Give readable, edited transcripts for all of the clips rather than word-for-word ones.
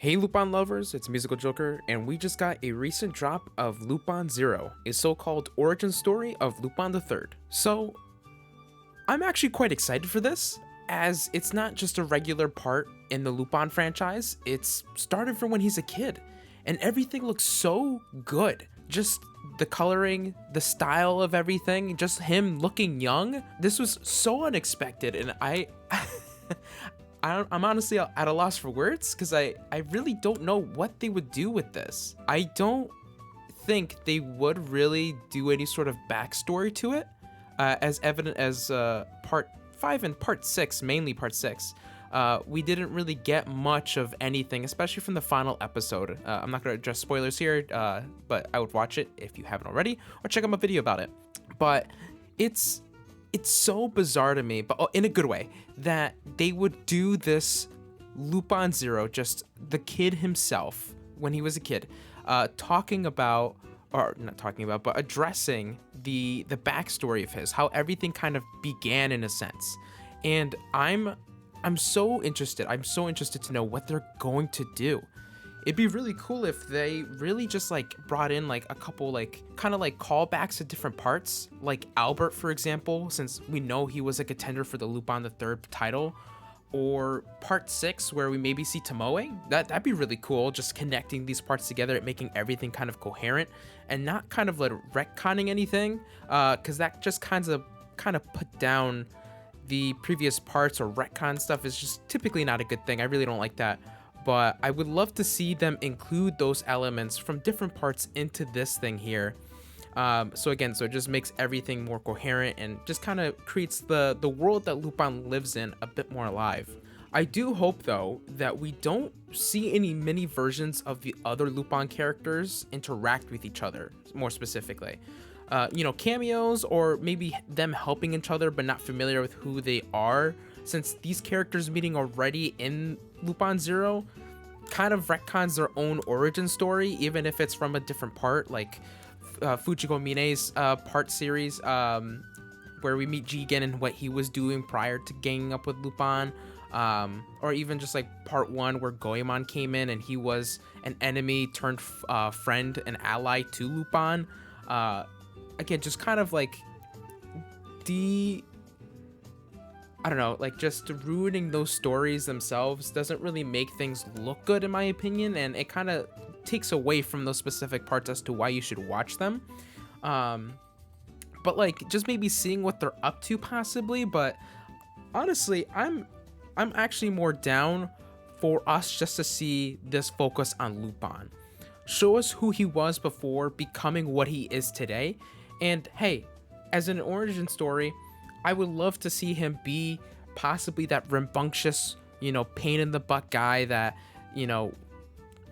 Hey Lupin lovers, it's Musical Joker, and we just got a recent drop of Lupin Zero, a so-called origin story of Lupin the Third. So, I'm actually quite excited for this, as it's not just a regular part in the Lupin franchise, it's started from when he's a kid, and everything looks so good. Just the coloring, the style of everything, just him looking young. This was so unexpected, and I'm honestly at a loss for words because I really don't know what they would do with this. I don't think they would really do any sort of backstory to it, as evident as part 5 and part 6, mainly part 6. We didn't really get much of anything, especially from the final episode. I'm not going to address spoilers here, but I would watch it if you haven't already, or check out my video about it. But it's so bizarre to me, but in a good way, that they would do this Lupin Zero, just the kid himself, when he was a kid, talking about, or not talking about, but addressing the backstory of his, how everything kind of began in a sense. And I'm so interested. I'm so interested to know what they're going to do. It'd be really cool if they really just like brought in like a couple like kind of like callbacks to different parts, like Albert, for example, since we know he was a contender for the Lupin the Third title, or part 6 where we maybe see Tomoe. That'd be really cool, just connecting these parts together and making everything kind of coherent and not kind of like retconning anything, because that just kind of put down the previous parts, or retcon stuff is just typically not a good thing. I really don't like that. But I would love to see them include those elements from different parts into this thing here. So it just makes everything more coherent and just kind of creates the world that Lupin lives in a bit more alive. I do hope, though, that we don't see any mini versions of the other Lupin characters interact with each other, more specifically. Cameos, or maybe them helping each other but not familiar with who they are, since these characters meeting already in Lupin Zero kind of retcons their own origin story, even if it's from a different part, like Fujiko Mine's part series, where we meet Jigen and what he was doing prior to ganging up with Lupin, or even just like part 1 where Goemon came in and he was an enemy turned friend and ally to Lupin. Again, just kind of like I don't know, like just ruining those stories themselves doesn't really make things look good, in my opinion, and it kind of takes away from those specific parts as to why you should watch them. But like just maybe seeing what they're up to possibly. But honestly, I'm actually more down for us just to see this focus on Lupin. Show us who he was before becoming what he is today. And hey, as an origin story, I would love to see him be possibly that rambunctious, pain in the butt guy that,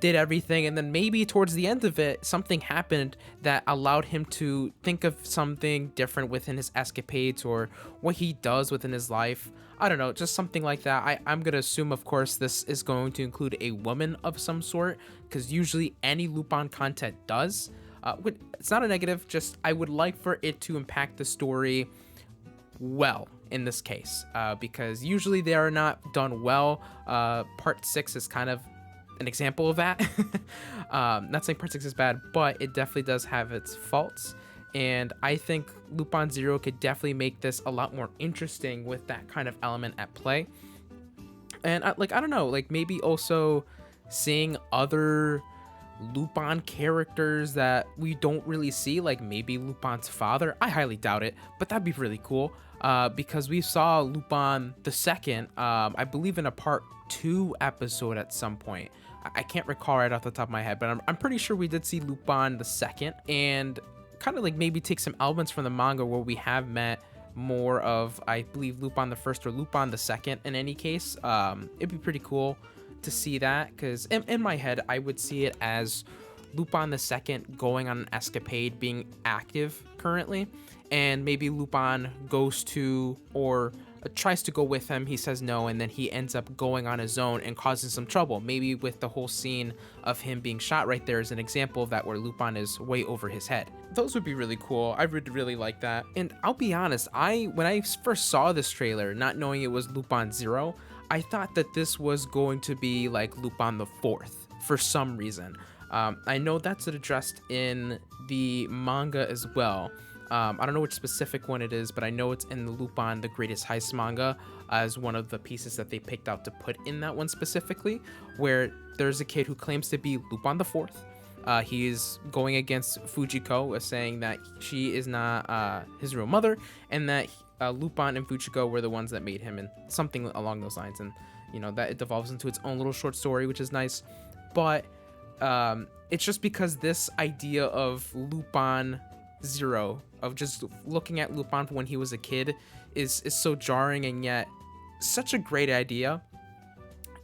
did everything. And then maybe towards the end of it, something happened that allowed him to think of something different within his escapades or what he does within his life. I don't know, just something like that. I'm going to assume, of course, this is going to include a woman of some sort, because usually any Lupin content does. It's not a negative, just I would like for it to impact the story well in this case, because usually they are not done well. Part 6 is kind of an example of that. Not saying part 6 is bad, but it definitely does have its faults, and I think Lupin Zero could definitely make this a lot more interesting with that kind of element at play. And I don't know, like maybe also seeing other Lupin characters that we don't really see, like maybe Lupin's father. I highly doubt it, but that'd be really cool, because we saw Lupin the Second, I believe in a part 2 episode at some point. I can't recall right off the top of my head, but I'm pretty sure we did see Lupin the Second, and kind of like maybe take some elements from the manga where we have met more of, I believe, Lupin the First or Lupin the Second in any case. It'd be pretty cool to see that, because in my head I would see it as Lupin the Second going on an escapade, being active currently, and maybe Lupin goes to, or tries to go with him, he says no, and then he ends up going on his own and causing some trouble, maybe with the whole scene of him being shot right there as an example of that, where Lupin is way over his head. Those would be really cool. I would really like that. And I'll be honest, when I first saw this trailer, not knowing it was Lupin Zero, I thought that this was going to be like Lupin the Fourth for some reason. I know that's addressed in the manga as well. I don't know which specific one it is, but I know it's in the Lupin the Greatest Heist manga as one of the pieces that they picked out to put in that one specifically, where there's a kid who claims to be Lupin the Fourth. He is going against Fujiko, saying that she is not his real mother, and that Lupin and Fujiko were the ones that made him, and something along those lines. And that it devolves into its own little short story, which is nice. But it's just because this idea of Lupin Zero, of just looking at Lupin when he was a kid, is so jarring, and yet such a great idea.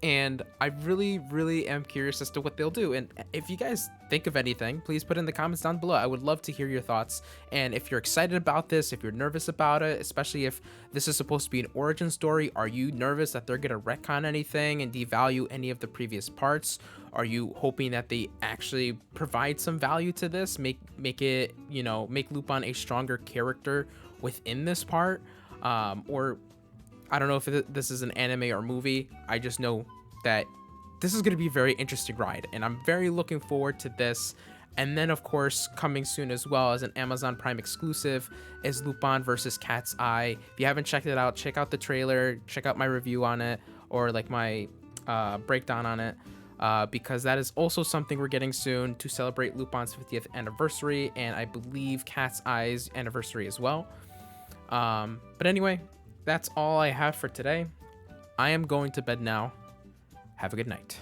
And I really, really am curious as to what they'll do. And if you guys think of anything, please put in the comments down below. I would love to hear your thoughts. And if you're excited about this, if you're nervous about it, especially if this is supposed to be an origin story, are you nervous that they're going to retcon anything and devalue any of the previous parts? Are you hoping that they actually provide some value to this, make it, make Lupin a stronger character within this part? Or I don't know if this is an anime or movie. I just know that this is going to be a very interesting ride, and I'm very looking forward to this. And then, of course, coming soon as well as an Amazon Prime exclusive is Lupin versus Cat's Eye. If you haven't checked it out, check out the trailer, check out my review on it, or like my breakdown on it, because that is also something we're getting soon to celebrate Lupin's 50th anniversary, and I believe Cat's Eye's anniversary as well. But anyway, that's all I have for today. I am going to bed now. Have a good night.